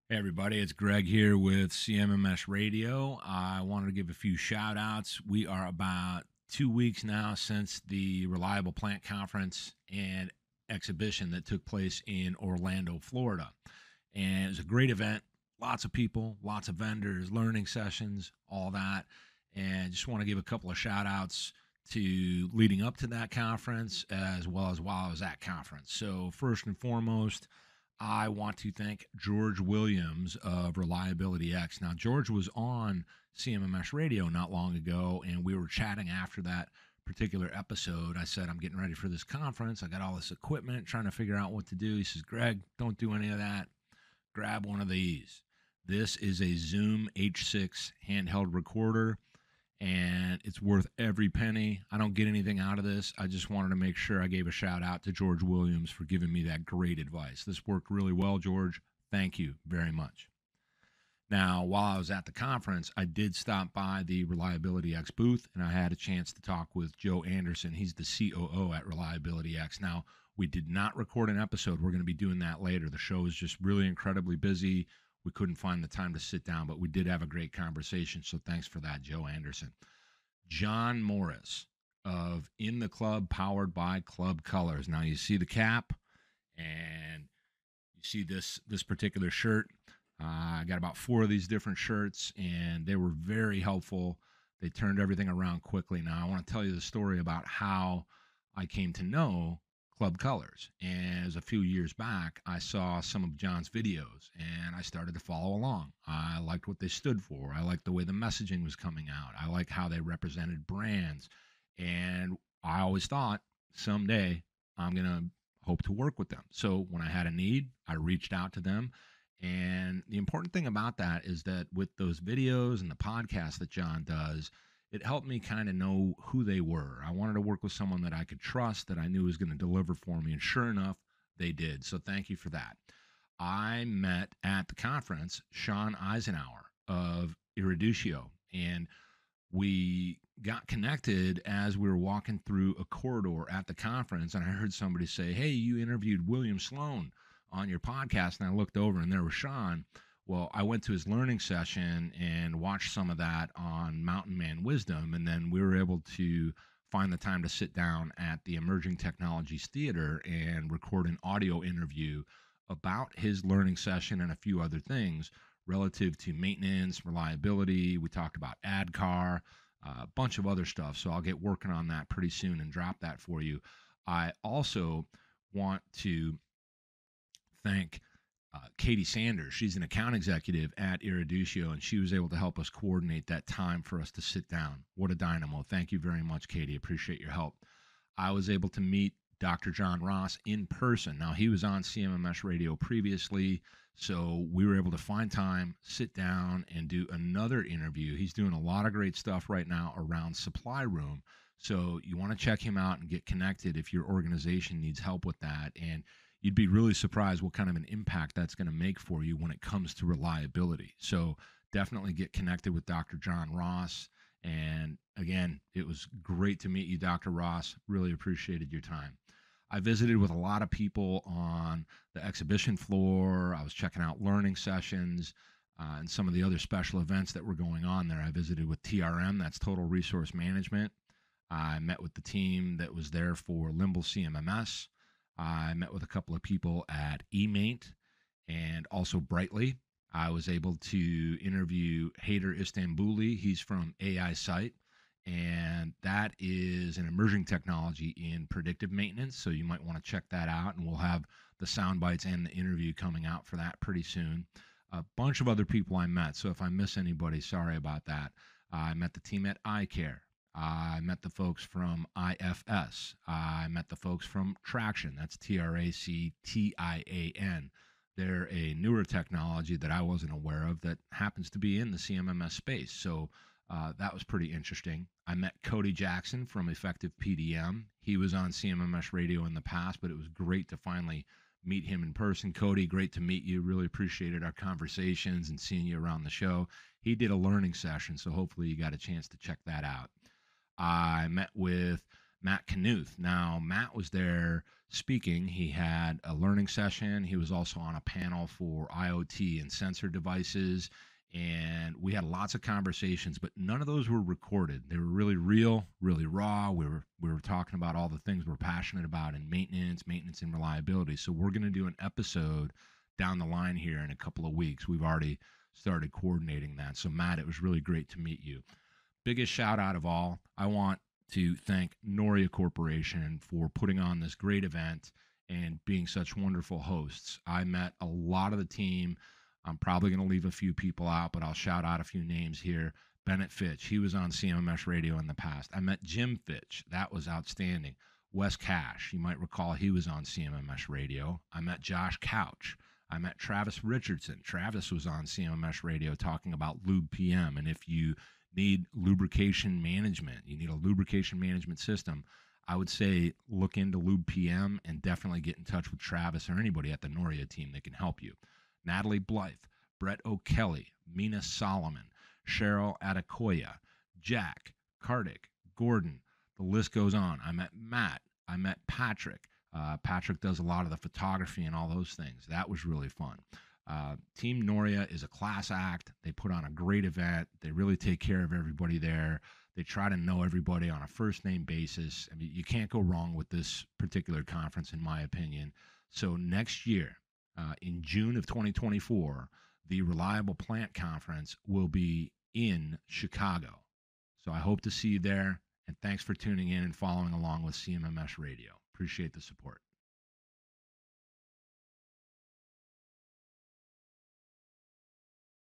Hey everybody, it's Greg here with CMMS Radio. I wanted to give a few shout outs. We are about 2 weeks now since the Reliable Plant Conference and exhibition that took place in Orlando, Florida. And it was a great event. Lots of people, lots of vendors, learning sessions, all that. And just want to give a couple of shout outs to leading up to that conference as well as while I was at conference. So, first and foremost, I want to thank George Williams of Reliability X. Now, George was on CMMS Radio not long ago, and we were chatting after that particular episode. I said, I'm getting ready for this conference. I got all this equipment, trying to figure out what to do. He says, Greg, don't do any of that. Grab one of these. This is a Zoom H6 handheld recorder, and it's worth every penny. I don't get anything out of this. I just wanted to make sure I gave a shout out to George Williams for giving me that great advice. This worked really well, George. Thank you very much. Now, while I was at the conference, I did stop by the Reliability X booth and I had a chance to talk with Joe Anderson. He's the COO at Reliability X. Now, we did not record an episode. We're going to be doing that later. The show is just really incredibly busy. We couldn't find the time to sit down, but we did have a great conversation. So thanks for that, Joe Anderson. John Morris of In the Club, powered by Club Colors. Now, you see the cap and you see this particular shirt. I got about four of these different shirts, and they were very helpful. They turned everything around quickly. Now, I want to tell you the story about how I came to know Club Colors. And it was a few years back, I saw some of John's videos, and I started to follow along. I liked what they stood for. I liked the way the messaging was coming out. I liked how they represented brands. And I always thought someday I'm going to hope to work with them. So when I had a need, I reached out to them. And the important thing about that is that with those videos and the podcast that John does, it helped me kind of know who they were. I wanted to work with someone that I could trust, that I knew was going to deliver for me. And sure enough, they did. So thank you for that. I met at the conference Sean Eisenhower of Iriducio, and we got connected as we were walking through a corridor at the conference. And I heard somebody say, Hey, you interviewed William Sloan on your podcast. And I looked over and there was Sean. Well, I went to his learning session and watched some of that on Mountain Man Wisdom. And then we were able to find the time to sit down at the Emerging Technologies Theater and record an audio interview about his learning session and a few other things relative to maintenance, reliability. We talked about AdCar, a bunch of other stuff. So I'll get working on that pretty soon and drop that for you. I also want to thank Katie Sanders. She's an account executive at Iriducio, and she was able to help us coordinate that time for us to sit down. What a dynamo. Thank you very much, Katie. Appreciate your help. I was able to meet Dr. John Ross in person. Now, he was on CMMS Radio previously, so we were able to find time, sit down, and do another interview. He's doing a lot of great stuff right now around Supply Room. So you want to check him out and get connected if your organization needs help with that. And you'd be really surprised what kind of an impact that's going to make for you when it comes to reliability. So definitely get connected with Dr. John Ross. And again, it was great to meet you, Dr. Ross. Really appreciated your time. I visited with a lot of people on the exhibition floor. I was checking out learning sessions and some of the other special events that were going on there. I visited with TRM, that's Total Resource Management. I met with the team that was there for Limble CMMS. I met with a couple of people at eMaint and also Brightly. I was able to interview Haider Istanbuli. He's from AI Site, and that is an emerging technology in predictive maintenance. So you might want to check that out, and we'll have the sound bites and the interview coming out for that pretty soon. A bunch of other people I met, so if I miss anybody, sorry about that. I met the team at iCare. I met the folks from IFS. I met the folks from Traction. That's Tractian. They're a newer technology that I wasn't aware of that happens to be in the CMMS space. So that was pretty interesting. I met Cody Jackson from Effective PDM. He was on CMMS Radio in the past, but it was great to finally meet him in person. Cody, great to meet you. Really appreciated our conversations and seeing you around the show. He did a learning session, so hopefully you got a chance to check that out. I met with Matt Knuth. Now, Matt was there speaking. He had a learning session. He was also on a panel for IoT and sensor devices. And we had lots of conversations, but none of those were recorded. They were really real, really raw. We were talking about all the things we're passionate about in maintenance and reliability. So we're going to do an episode down the line here in a couple of weeks. We've already started coordinating that. So Matt, it was really great to meet you. Biggest shout out of all, I want to thank Noria Corporation for putting on this great event and being such wonderful hosts. I met a lot of the team. I'm probably going to leave a few people out, but I'll shout out a few names here. Bennett Fitch, he was on CMMS radio in the past. I met Jim Fitch, that was outstanding. Wes Cash, you might recall he was on CMMS radio. I met Josh Couch. I met Travis Richardson. Travis was on CMMS radio talking about Lube PM. And if you need lubrication management, you need a lubrication management system, I would say look into Lube PM and definitely get in touch with Travis or anybody at the Noria team that can help you. Natalie Blythe, Brett O'Kelly, Mina Solomon, Cheryl Adekoya, Jack, Kartik, Gordon. The list goes on. I met Matt. I met Patrick. Patrick does a lot of the photography and all those things. That was really fun. Team Noria is a class act. They put on a great event. They really take care of everybody there. They try to know everybody on a first name basis. I mean, you can't go wrong with this particular conference, in my opinion. So next year, in June of 2024, the Reliable Plant Conference will be in Chicago. So I hope to see you there. And thanks for tuning in and following along with CMMS Radio. Appreciate the support.